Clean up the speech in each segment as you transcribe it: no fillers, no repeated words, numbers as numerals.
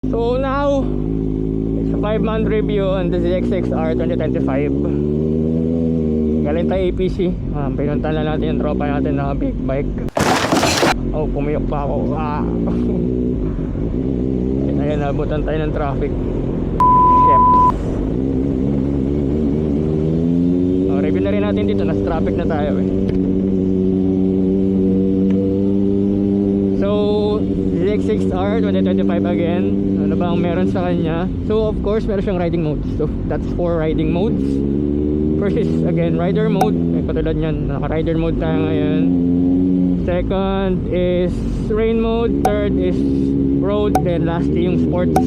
So now, it's a 5-month review on the ZX6R 2025. Galing tayo APC. Pinuntan lang natin yung tropa natin na big bike. Oh, pumiyok pa ako. Ayan, nabutan tayo ng traffic. Shit. Oh, review na rin natin dito. Nasa traffic na tayo eh. So, ZX6R 2025 again. Ano ba ang meron sa kanya? So of course meron siyang riding modes. So that's 4 riding modes. First is again rider mode. Katulad nyan, naka rider mode tayo ngayon. Second is rain mode. Third is road. Then lastly yung sports.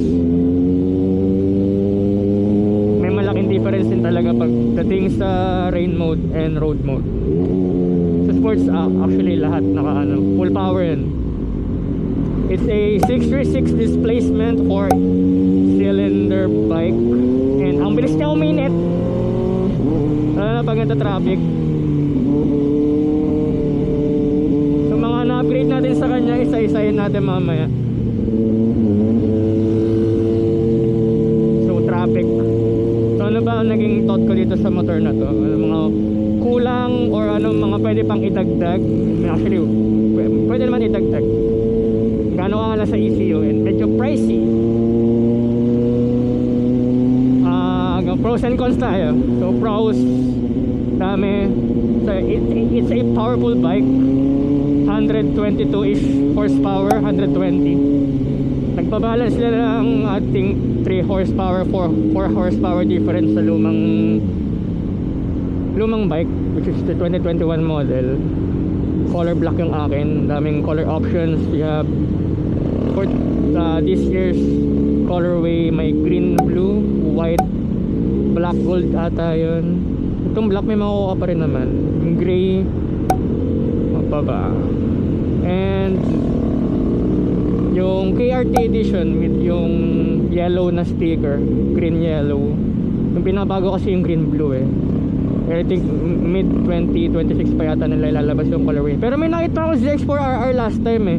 May malaking difference din talaga pagdating sa rain mode and road mode. Sa sports actually lahat naka full power yan. It's a 636 displacement 4-cylinder bike. And ang bilis niya uminit. Lalo na pag nagta-traffic. So mga na-upgrade natin sa kanya, isa-isahin natin mamaya. So traffic. So ano ba ang naging thought ko dito sa motor na to? Ano mga kulang or ano mga pwede pang idagdag? Actually, pwede naman idagdag. Gano'n ka lang sa ECU and medyo pricey. Pros and cons tayo. So pros, dami. So it's a powerful bike. 122-ish horsepower, 120. Nagbabalance sila ng ating 3 horsepower, 4 horsepower difference sa lumang bike, which is the 2021 model. Color black yung akin. Daming color options. We have for this year's colorway, may green, blue, white, black, gold ata yun. Itong black may makukuha pa rin naman. Yung gray, mapaba. And yung KRT edition with yung yellow na sticker, green yellow. Yung pinabago kasi yung green blue eh. I think mid 2026 pa yata nila ilalabas yung colorway. Pero may nakita ako ZX4RR last time eh.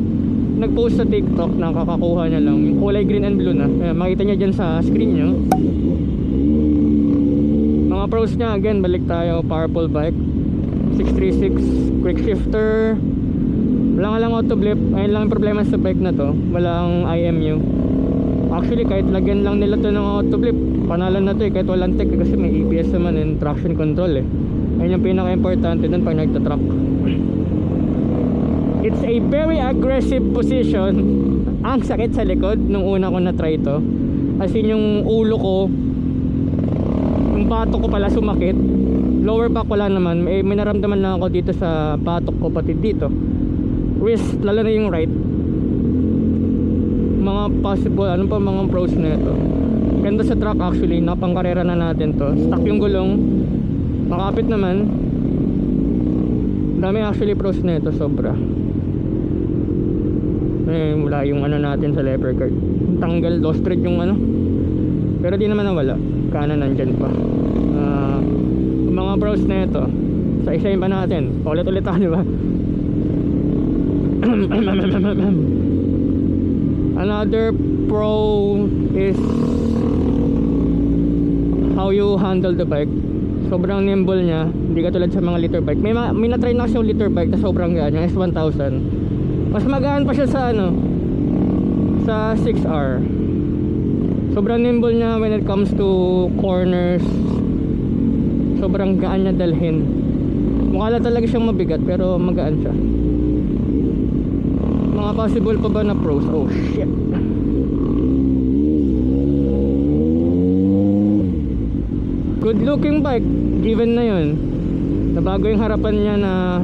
Nag-post sa TikTok na kakakuha niya lang yung kulay green and blue na. Makita niya dyan sa screen niyo. Mga pros niya, again, balik tayo. Powerful bike, 636 quick shifter. Wala nga lang auto blip. Ayun lang yung problema sa bike na to. Walang IMU. Actually kahit lagyan lang nila to ng auto blip, panalan na to eh. Kahit walang tech kasi may ABS naman and traction control eh. Ayun yung pinaka-importante dun pag nagtatrack. It's a very aggressive position. Ang sakit sa likod nung una ko na-try to. As in yung ulo ko, yung batok ko pala sumakit. Lower back wala naman. May naramdaman lang ako dito sa batok ko pati dito. Wrist, lalo na yung right. Mga possible, ano pa mga pros na ito. Ganda sa track actually. Napangkarera na natin to. Stuck yung gulong. Makapit naman. Dami actually pros na ito, sobra. Wala yung ano natin sa lever guard. Tanggal, lost thread yung ano. Pero di naman nawala. Kanan nandyan pa. Mga pros na ito, sa isa pa natin. Ulit-ulit tayo, diba? Another pro is how you handle the bike. Sobrang nimble niya. Hindi katulad sa mga liter bike. May na-try na kasi yung liter bike na sobrang gaan. Yung S1000 mas magaan pa siya sa ano, sa 6R. Sobrang nimble niya when it comes to corners. Sobrang gaan niya dalhin. Mukha lang talaga siyang mabigat pero magaan siya. Mga possible pa ba na pros? Oh shit. Good looking bike, given na yun. Nabago yung harapan niya na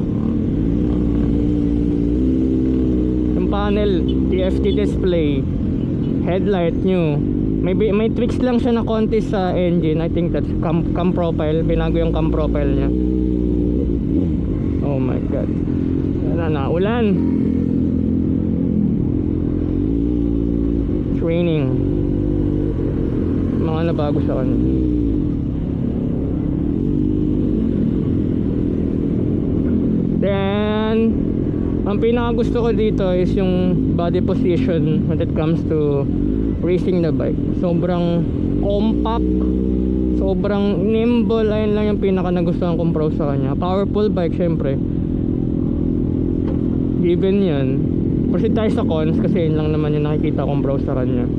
yung panel, TFT display, headlight new. May tweaks lang siya na konti sa engine. I think that's cam profile. Binago yung cam profile niya. Oh my god. Na ulan. Training. Mga mga nabago sa kanya. Then ang pinaka gusto ko dito is yung body position when it comes to racing the bike. Sobrang compact, sobrang nimble. Ayun lang yung pinaka nagustuhan kong pro sa kanya. Powerful bike syempre, given yan. Proceed tayo sa cons kasi yun lang naman yung nakikita kong pro sa kanya.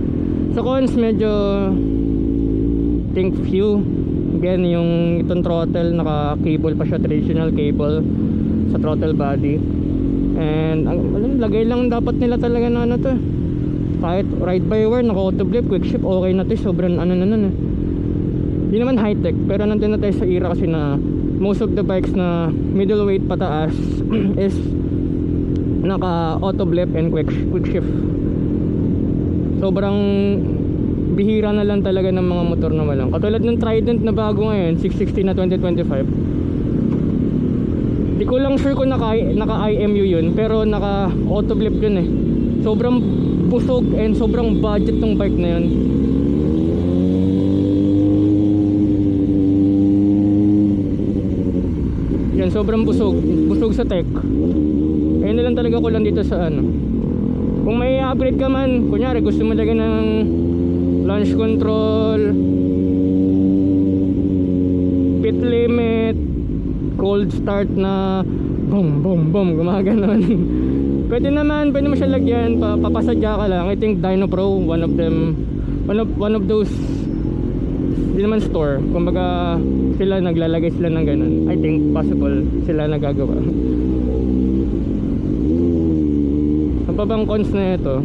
Sa cons medyo think few. Again, yung itong throttle, naka cable pa siya, traditional cable sa throttle body. And ang lagay lang dapat nila talaga na ano to, kahit ride by wire, naka auto blip, quick shift, okay na to. Sobrang ano na nun eh. Di naman high tech, pero nandun na tayo sa era kasi na most of the bikes na middleweight pataas is naka auto blip and quick shift. Sobrang bihira na lang talaga ng mga motor na walang. Katulad ng Trident na bago ngayon, 660 na 2025. Di ko lang sure kung naka IMU yun, pero naka auto blip yun eh. Sobrang busog and sobrang budget ng bike na yun. Yan, sobrang busog sa tech. Ayun na lang talaga ko lang dito sa ano. Kung may upgrade ka man, kunyari gusto mo lagyan ng launch control, pit limit, cold start na boom boom boom, gumaganon. Pwede mo siya lagyan, papasadya ka lang. I think Dyno Pro, one of those, di naman store, kumbaga sila naglalagay sila ng ganun. I think possible sila nagagawa. Ang pabang cons na ito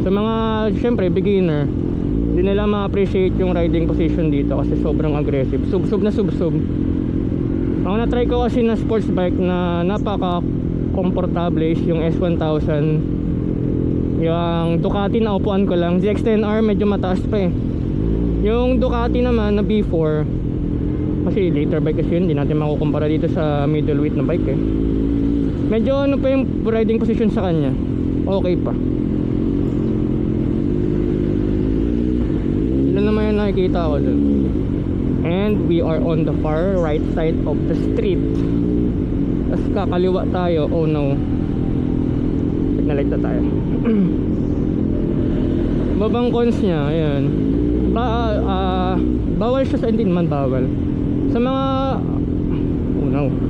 sa mga syempre beginner, hindi nila ma-appreciate yung riding position dito kasi sobrang aggressive, subsob na subsob. Ang na-try ko kasi na sports bike na napaka komportable is yung S1000. Yung Ducati na upuan ko lang, ZX-10R medyo mataas pa eh. Yung Ducati naman na B4, kasi later bike kasi yun, hindi natin makukumpara dito sa middleweight na bike eh. Medyo ano pa yung riding position sa kanya, okay pa. Ilan naman yung nakikita ko dun. And we are on the far right side of the street. Tapos kakaliwa tayo. Oh no, signalight na tayo. Babang cons niya, ayan. Bawal siya sa, hindi naman bawal. Sa mga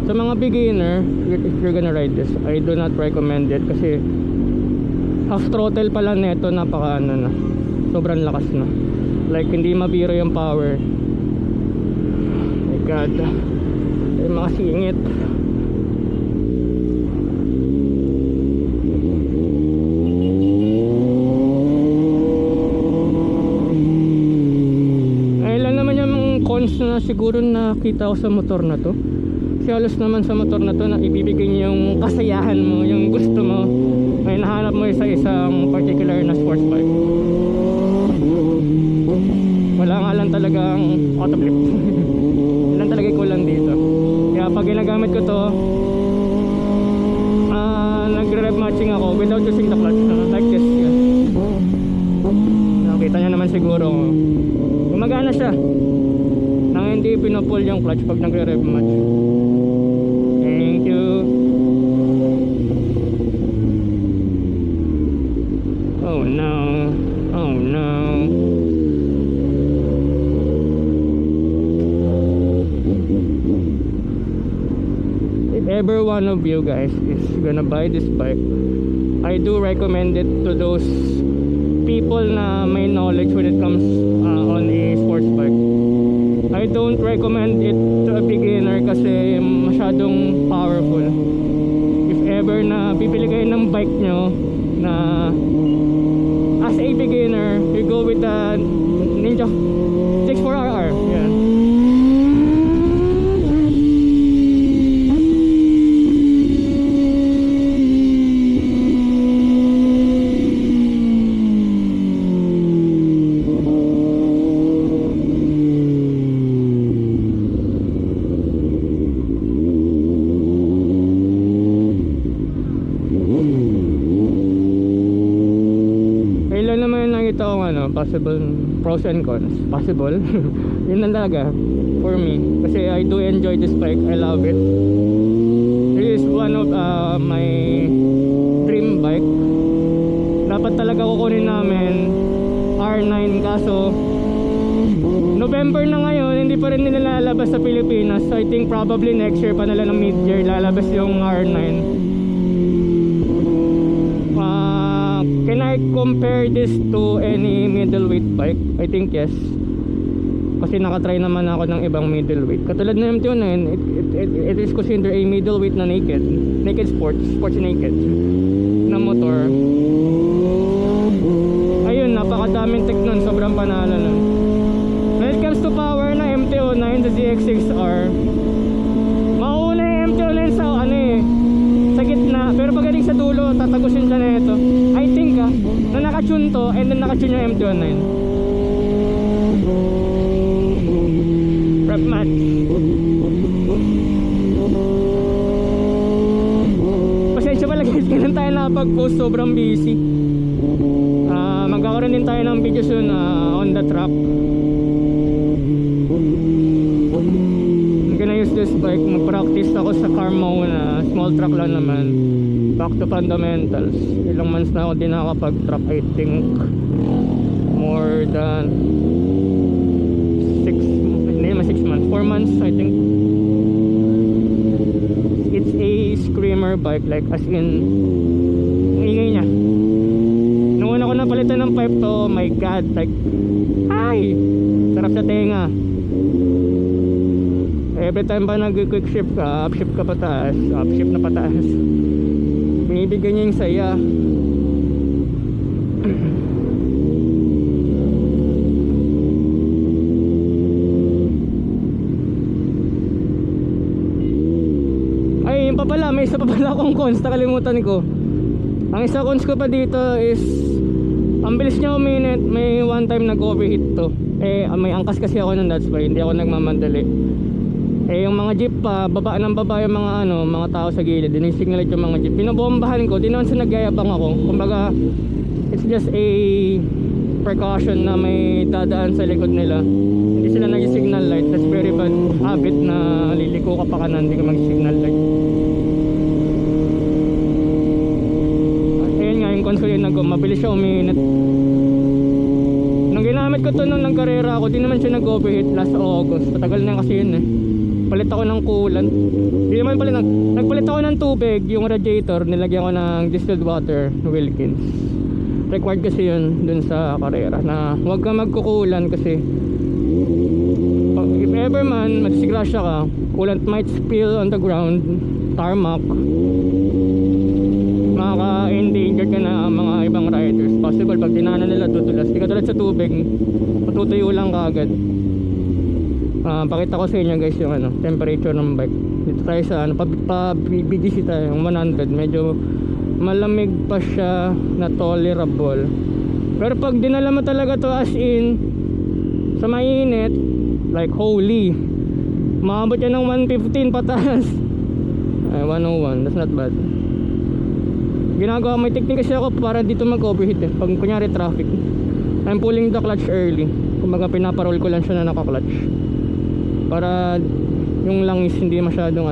sa mga beginner, if you're gonna ride this, I do not recommend it kasi half throttle pala neto, napaka ano na, sobrang lakas na. Like hindi mabiro yung power. My god, ay mga singit. Ay lang naman yung cons na siguro nakita ko sa motor na to. Kasi halos naman sa motor na to na ibibigay niya yung kasayahan mo, yung gusto mo, ay nahanap mo sa isang particular na sports bike. Wala nga lang talagang auto flip. Yan talaga kulang dito. Kaya pag ginagamit ko to, nagre-rev matching ako without using the clutch, like this. Nakita nyo naman siguro, gumagana siya nang hindi pinupull yung clutch pag nagre-rev match. Thank you. Oh no, oh no. If ever one of you guys is gonna buy this bike, I do recommend it to those people na may knowledge when it comes on a sports bike. I don't recommend it to a beginner kasi masyadong powerful. If ever na bibili kayo ng bike nyo na as a beginner, you go with the Ninja 64RR. Yeah. Possible pros and cons. Possible. Yun lang talaga for me. Kasi I do enjoy this bike. I love it. This is one of my dream bike. Dapat talaga kukunin namin R9, kaso November na ngayon, hindi pa rin nila lalabas sa Pilipinas. So I think probably next year pa nila ng mid-year lalabas yung R9. Can I compare this to any middleweight bike? I think yes. Kasi nakatry naman ako ng ibang middleweight. Katulad ng MT-09, it is considered a middleweight na naked sports naked na motor. Ayun, napakadaming tech nun, sobrang panalo nun. When it comes to power na MT-09, the ZX6R, mauna yung MT-09 sa sa gitna, pero pagdating sa dulo, tatagusin siya na ito. I think na nakatune to, and then nakatune yung MT-09. Prep match. Pasensya pala guys, kailan tayo nakapag-post, sobrang busy. Magkakaroon din tayo ng video soon on the track. I'm gonna use this bike. Mag-practice ako sa car muna. Small track lang naman. Back to fundamentals. Ilang months na ako din nakakapag-track. I think more than 6 months. 4 months I think. It's a screamer bike, like as in ang ingay niya. Nung una ko napalitan ng pipe to, oh my god, like ay sarap sa tenga. Every time ba nag-quick shift ka, upshift ka pataas, upshift na pataas, binibigyan niya yung saya. Ay, yun pa pala, may isa pa pala akong cons, nakalimutan ko. Ang isa cons ko pa dito is ang bilis niya uminit. May one time nag-overheat to. May angkas kasi ako nun, that's why hindi ako nagmamadali. Yung mga jeep pa, baba ng baba yung mga tao sa gilid, dinisignalate yung mga jeep. Pinabombahan ko, di naman sa nagyayabang ako. Kumbaga, it's just a precaution na may dadaan sa likod nila. Hindi sila nag-signal light. That's very bad habit na liliko ka pa kanan, hindi ka mag-signal light. Ayun nga, yung console yun mabilis siya uminit. Nung ginamit ko to nung nagkarera ako, di naman siya nag-overheat last August. Patagal na kasi yun palit ako ng coolant. Di naman palit, nagpalit ako ng tubig. Yung radiator, nilagyan ko ng distilled water, Wilkins. Required kasi yun dun sa karera na huwag ka magkukulan kasi if ever man magsigrasya ka, coolant might spill on the ground, tarmac, makaka-endanger ka na mga ibang riders. Possible pag dinaanan nila tutulas. Di ka tulad sa tubig, matutuyo lang ka agad. Pakita ko sa inyo guys yung temperature ng bike. Dito tayo sa BDC tayo, yung 100. Medyo malamig pa siya na tolerable. Pero pag dinala mo talaga to as in sa mainit, like holy, maabot yan ng 115 pataas. 101, that's not bad. Ginagawa, may technique kasi ako para dito mag-overheat pag kunyari traffic. I'm pulling the clutch early. Kumbaga pinaparol ko lang siya na naka-clutch para yung langis hindi masyadong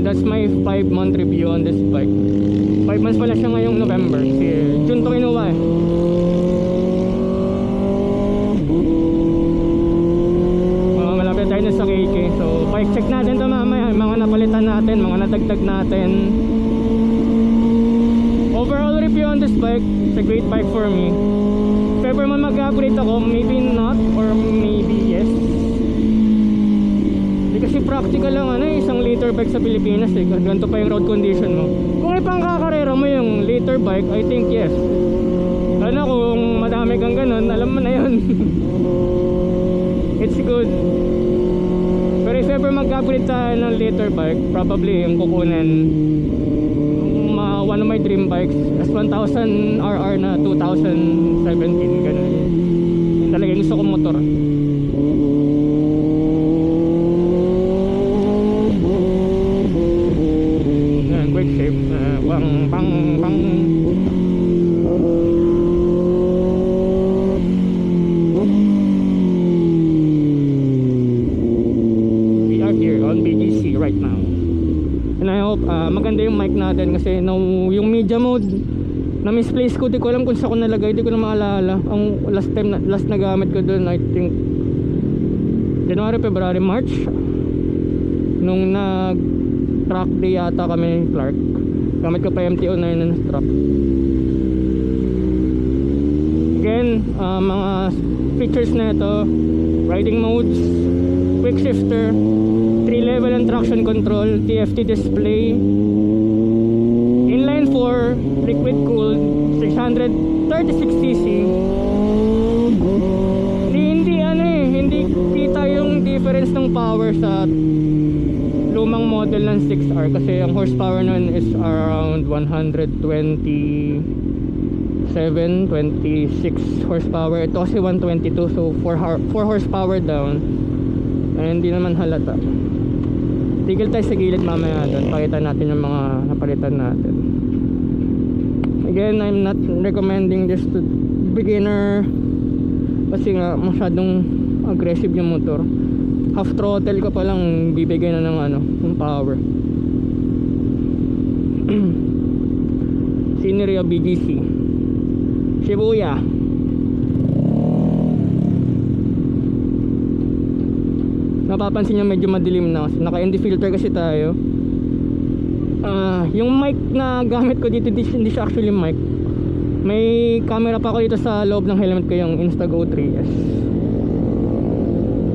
that's my 5-month review on this bike. 5 months pala siya ngayong November. Si June to kinuha malapit tayo na sa KK. So bike check natin to mamaya. Mga napalitan natin, mga nadagdag natin. Overall review on this bike, it's a great bike for me. If ever man mag-upgrade ako, maybe not or maybe yes. Hindi kasi practical lang isang liter bike sa Pilipinas ganito pa yung road condition mo. Kung ipang kakarera mo yung liter bike, I think yes. Kung madami kang ganun, alam mo na yun. It's good. Pero if ever mag-upgrade tayo ng liter bike, probably yung kukunan one of my dream bikes, S1000 RR na 2017, ganun. Talagang gusto kong motor. Quick shape, din kasi no, yung media mode na misplace ko, di ko alam kung saan ko nalagay, di ko na maalala. Ang last na gamit ko doon, I think January, February, March, nung nag track day yata kami Clark. Gamit ko pa MTO na yun ng truck. Again, mga features na ito: riding modes, quick shifter, 3-level and traction control, TFT display, inline 4, liquid cooled, 636cc. Hindi kita yung difference ng power sa lumang model ng 6R kasi ang horsepower nun is around 127, 26 horsepower. Ito kasi 122, so 4 horsepower down. Hindi naman halata. Tigil tayo sa gilid mamaya doon, pakita natin yung mga napalitan natin. Again, I'm not recommending this to beginner kasi nga masyadong aggressive yung motor. Half throttle ko pa lang bibigay na ng ng power. Scenery of BGC Shibuya. Napapansin nyo medyo madilim na kasi naka-ND filter kasi tayo. Yung mic na gamit ko dito, hindi siya actually mic. May camera pa ako dito sa loob ng helmet ko, yung Instago 3S.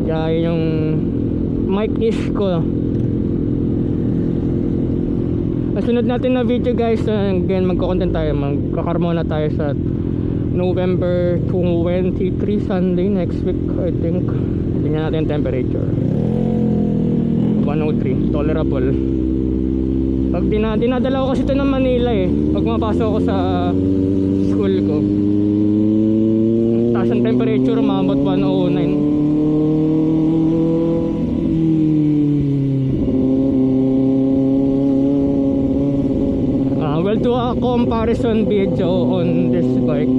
Kaya yung mic-ish ko. Sunod natin na video guys, again magko-content tayo, magkakarmona tayo sa November 23 Sunday next week I think. Tingnan natin temperature, 103, tolerable. Pag dinadala ko kasi ito ng Manila pag mapasok ko sa school ko, taas ang temperature, umabot 109. We'll do a comparison video on this bike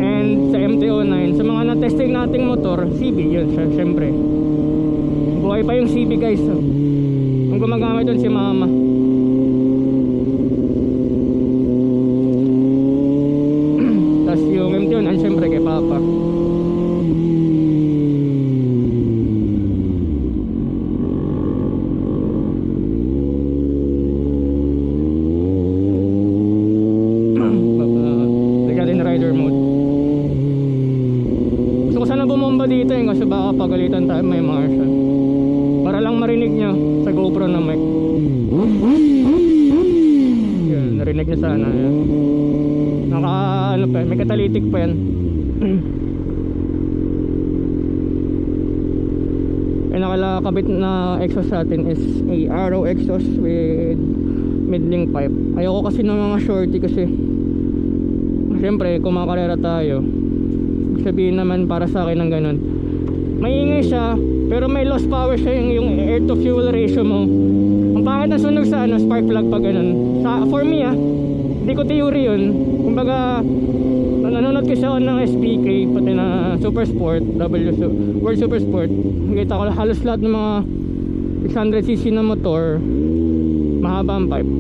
and sa MT-09. Sa mga na-testing nating motor, CB yun syempre. Buhay pa yung CB guys. Ang gumagamit doon si mama. Tapos yung MT-09 syempre kay papa. Dito kasi baka pagalitan tayo, may marshal. Para lang marinig nyo sa GoPro na mic. Yun, narinig nyo sana yan. May catalytic pa yan. Nakalakabit na exhaust natin is a Arrow exhaust with middling pipe. Ayoko kasi ng mga shorty kasi siyempre kumakarera tayo, sabihin naman para sa akin ng ganun, maingay siya pero may loss power siya, yung air to fuel ratio mo. Ang pangit na sunog sa spark plug pag ganun. For me hindi ko theory yun. Kumbaga nanonood ko siya ng SBK pati na Super Sport, World Super Sport. Nakita ko halos lahat ng mga 600cc na motor mahaba ang pipe.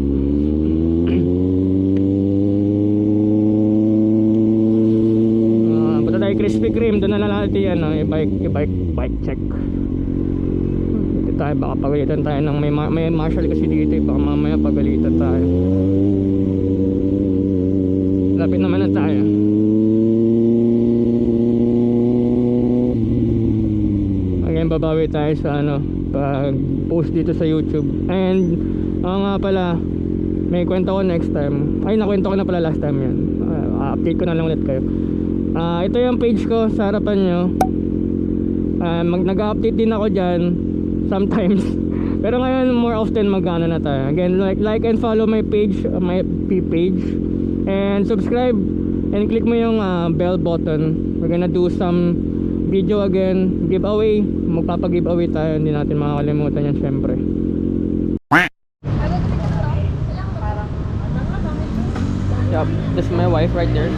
Krispy Kreme, doon na lang natin yan, bike check. Dito tayo, baka pagalitan tayo ng may marshal kasi dito, baka mamaya pagalitan tayo. Lapit naman na tayo. Again, babawi tayo sa pag post dito sa YouTube. And nga pala, may kwento ko next time. Ay, nakwento ko na pala last time yan. Update ko na lang ulit kayo. Ito yung page ko sa harapan nyo. Nag-update din ako dyan sometimes. Pero ngayon more often mag-ano na tayo. Again, like and follow my page, my page, and subscribe and click mo yung bell button. We're gonna do some video again, giveaway. Magpapag-giveaway tayo, hindi natin makakalimutan yan syempre. Yup, this is my wife right there.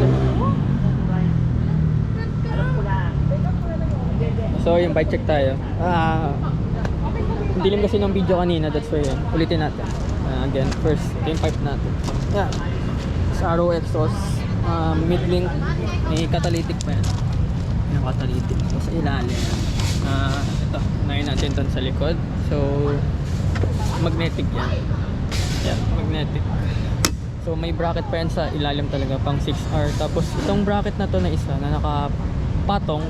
So yung bike check tayo. Dilim kasi ng video kanina, that's why yun. Ulitin natin. Again, first, ito yung pipe natin. Yeah. Sa RO exhaust, mid-link, may catalytic pa yan. Yung catalytic. So, sa ilalim. Ito, unahin natin doon sa likod. So, magnetic yan. Yeah, magnetic. So, may bracket pa yan sa ilalim talaga, pang 6R. Tapos, itong bracket na to na isa, na nakapatong,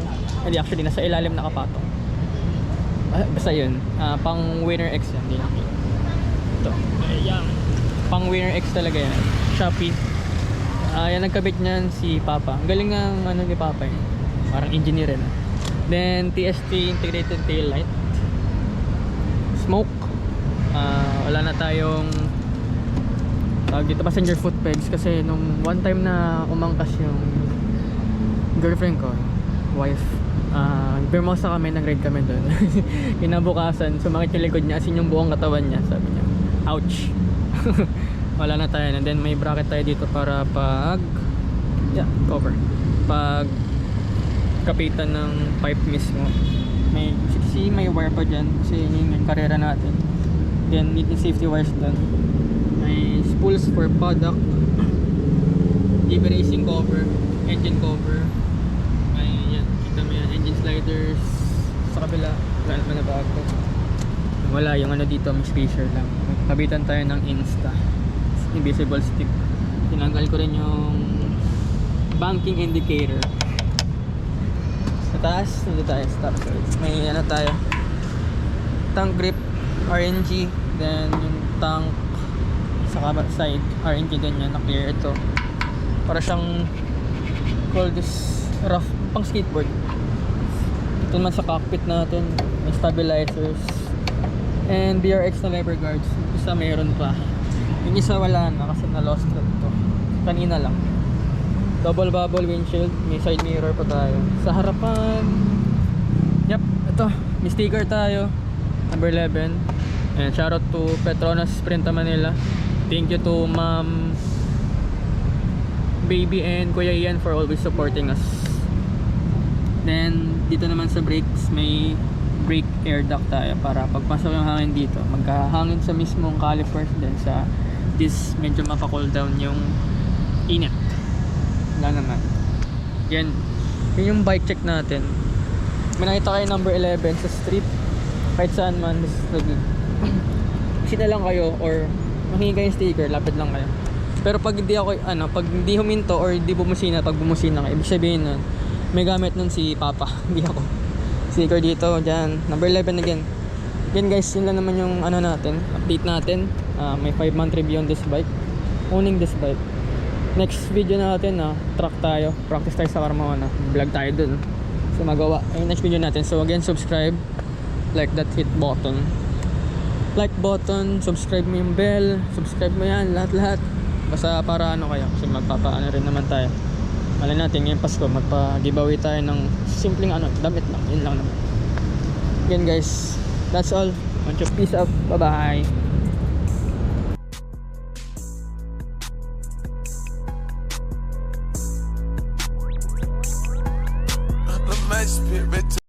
hindi actually, nasa ilalim nakapatong. Basta yun, pang Winner X yan, hindi namin. Ito, ayan. Pang Winner X talaga yan. Shopee. Yan, nagkabit niyan si Papa. Ang galing ng ano ni Papa eh. Parang engineer rin. Then, TST integrated tail light. Smoke. Wala na tayong dito passenger foot pegs kasi nung one time na umangkas yung girlfriend ko, wife, Bermosa kami, nag-ride kami doon. Kinabukasan, sumakit yung likod niya, asin yung buong katawan niya, sabi niya, ouch. Wala na tayo. And then may bracket tayo dito para pag cover, pag kapitan ng pipe mismo. May wire pa dyan kasi yun yung karera natin. Then need yung safety wires doon. May spools for paddock, EV racing cover, engine cover. May yan, kita mo yan, engine sliders. Sa kabila, wala naman na bago. Wala, yung ano dito, may spacer lang. Kabitan tayo ng Insta invisible stick. Tinanggal ko rin yung banking indicator. Sa taas, dito tayo, stop. May ano tayo, tank grip, RNG. Then yung tank sa kabat side, RNG din yan, na-clear ito. Para siyang call this rough, pang skateboard. Ito naman sa cockpit natin, may stabilizers. And BRX na lever guards. Isa mayroon pa. Yung isa wala na kasi na-lost na ito. Kanina lang. Double bubble windshield. May side mirror pa tayo. Sa harapan, yep, ito. May sticker tayo. Number 11. And shoutout to Petronas Sprinta Manila. Thank you to Ma'am Baby and Kuya Ian for always supporting us. Then dito naman sa brakes, may brake air duct tayo para pagpasok yung hangin dito, magkahangin sa mismong calipers, then sa this medyo mapa-cool down yung init. Wala naman. Yan, yun yung bike check natin. May nakita kayo number 11 sa street, kahit saan man, sina lang kayo or manghingi kayo sticker, lapit lang kayo. Pero pag hindi ako, pag hindi huminto or hindi bumusina, pag bumusina kayo, ibig sabihin nun, may gamit nun si Papa, hindi ako. Sticker dito, dyan, number 11 again. Again guys, yun lang naman yung natin, update natin. May 5-month review on this bike, owning this bike. Next video natin, truck tayo, practice tayo sa Carmona, vlog tayo dun. So magawa, ay next video natin. So again, subscribe, like that, hit button, like button, subscribe mo yung bell, subscribe mo yan, lahat-lahat. Basta para kayo, kasi magpapaano rin naman tayo. Malay natin ngayong Pasko, magpa-giveaway tayo ng simpleng damit lang, yun lang naman. Again guys, that's all. Peace out, bye bye.